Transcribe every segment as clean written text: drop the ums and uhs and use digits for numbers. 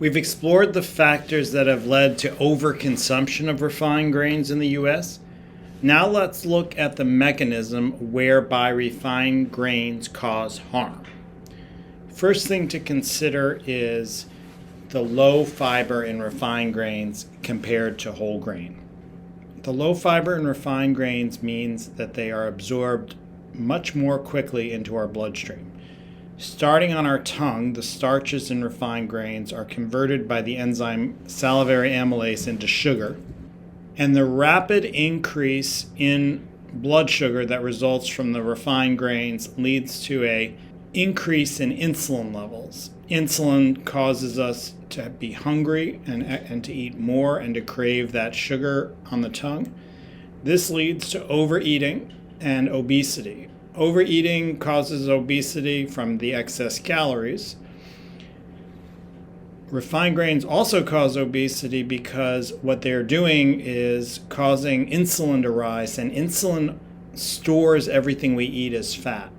We've explored the factors that have led to overconsumption of refined grains in the U.S. Now let's look at the mechanism whereby refined grains cause harm. First thing to consider is the low fiber in refined grains compared to whole grain. The low fiber in refined grains means that they are absorbed much more quickly into our bloodstream. Starting on our tongue, the starches in refined grains are converted by the enzyme salivary amylase into sugar, and the rapid increase in blood sugar that results from the refined grains leads to an increase in insulin levels. Insulin causes us to be hungry and to eat more and to crave that sugar on the tongue. This leads to overeating and obesity. Overeating causes obesity from the excess calories. Refined grains also cause obesity because what they're doing is causing insulin to rise, and insulin stores everything we eat as fat.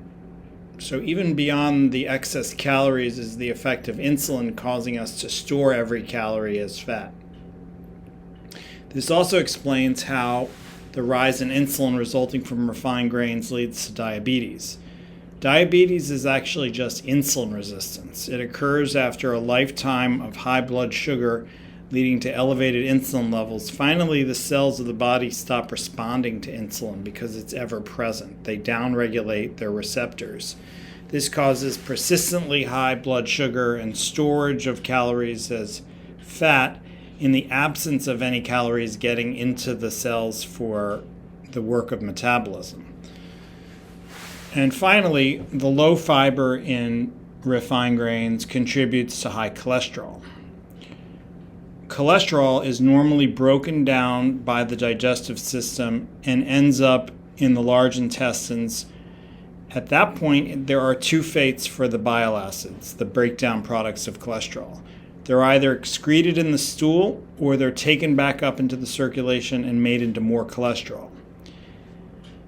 So even beyond the excess calories is the effect of insulin causing us to store every calorie as fat. This also explains how the rise in insulin resulting from refined grains leads to diabetes. Diabetes is actually just insulin resistance. It occurs after a lifetime of high blood sugar leading to elevated insulin levels. Finally, the cells of the body stop responding to insulin because it's ever present. They downregulate their receptors. This causes persistently high blood sugar and storage of calories as fat in the absence of any calories getting into the cells for the work of metabolism. And finally, the low fiber in refined grains contributes to high cholesterol. Cholesterol is normally broken down by the digestive system and ends up in the large intestines. At that point, there are two fates for the bile acids, the breakdown products of cholesterol. They're either excreted in the stool or they're taken back up into the circulation and made into more cholesterol.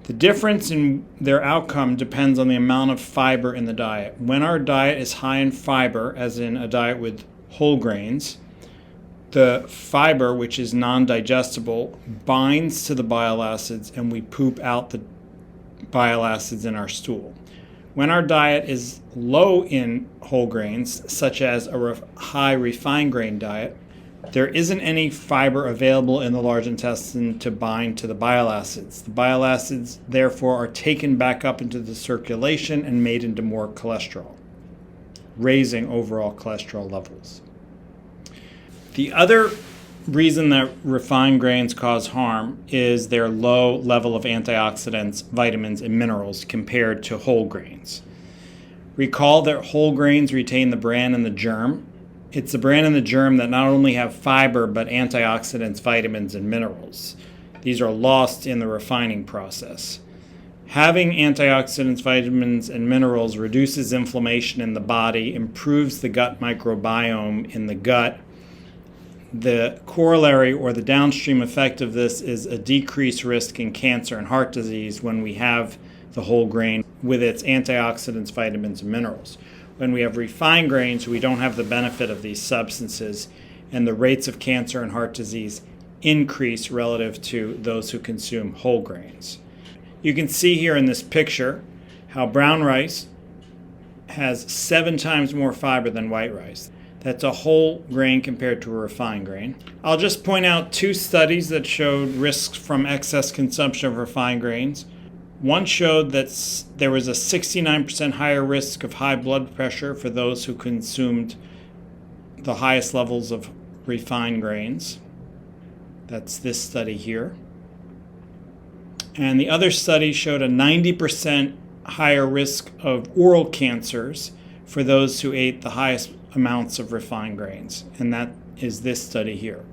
The difference in their outcome depends on the amount of fiber in the diet. When our diet is high in fiber, as in a diet with whole grains, the fiber, which is non-digestible, binds to the bile acids and we poop out the bile acids in our stool. When our diet is low in whole grains, such as a high refined grain diet, there isn't any fiber available in the large intestine to bind to the bile acids. The bile acids, therefore, are taken back up into the circulation and made into more cholesterol, raising overall cholesterol levels. The other reason that refined grains cause harm is their low level of antioxidants, vitamins, and minerals compared to whole grains. Recall that whole grains retain the bran and the germ. It's the bran and the germ that not only have fiber but antioxidants, vitamins, and minerals. These are lost in the refining process. Having antioxidants, vitamins, and minerals reduces inflammation in the body, improves the gut microbiome in the gut. The corollary or the downstream effect of this is a decreased risk in cancer and heart disease when we have the whole grain with its antioxidants, vitamins, and minerals. When we have refined grains, we don't have the benefit of these substances, and the rates of cancer and heart disease increase relative to those who consume whole grains. You can see here in this picture how brown rice has 7 times more fiber than white rice. That's a whole grain compared to a refined grain. I'll just point out 2 studies that showed risks from excess consumption of refined grains. One showed that there was a 69% higher risk of high blood pressure for those who consumed the highest levels of refined grains. That's this study here. And the other study showed a 90% higher risk of oral cancers for those who ate the highest amounts of refined grains, and that is this study here.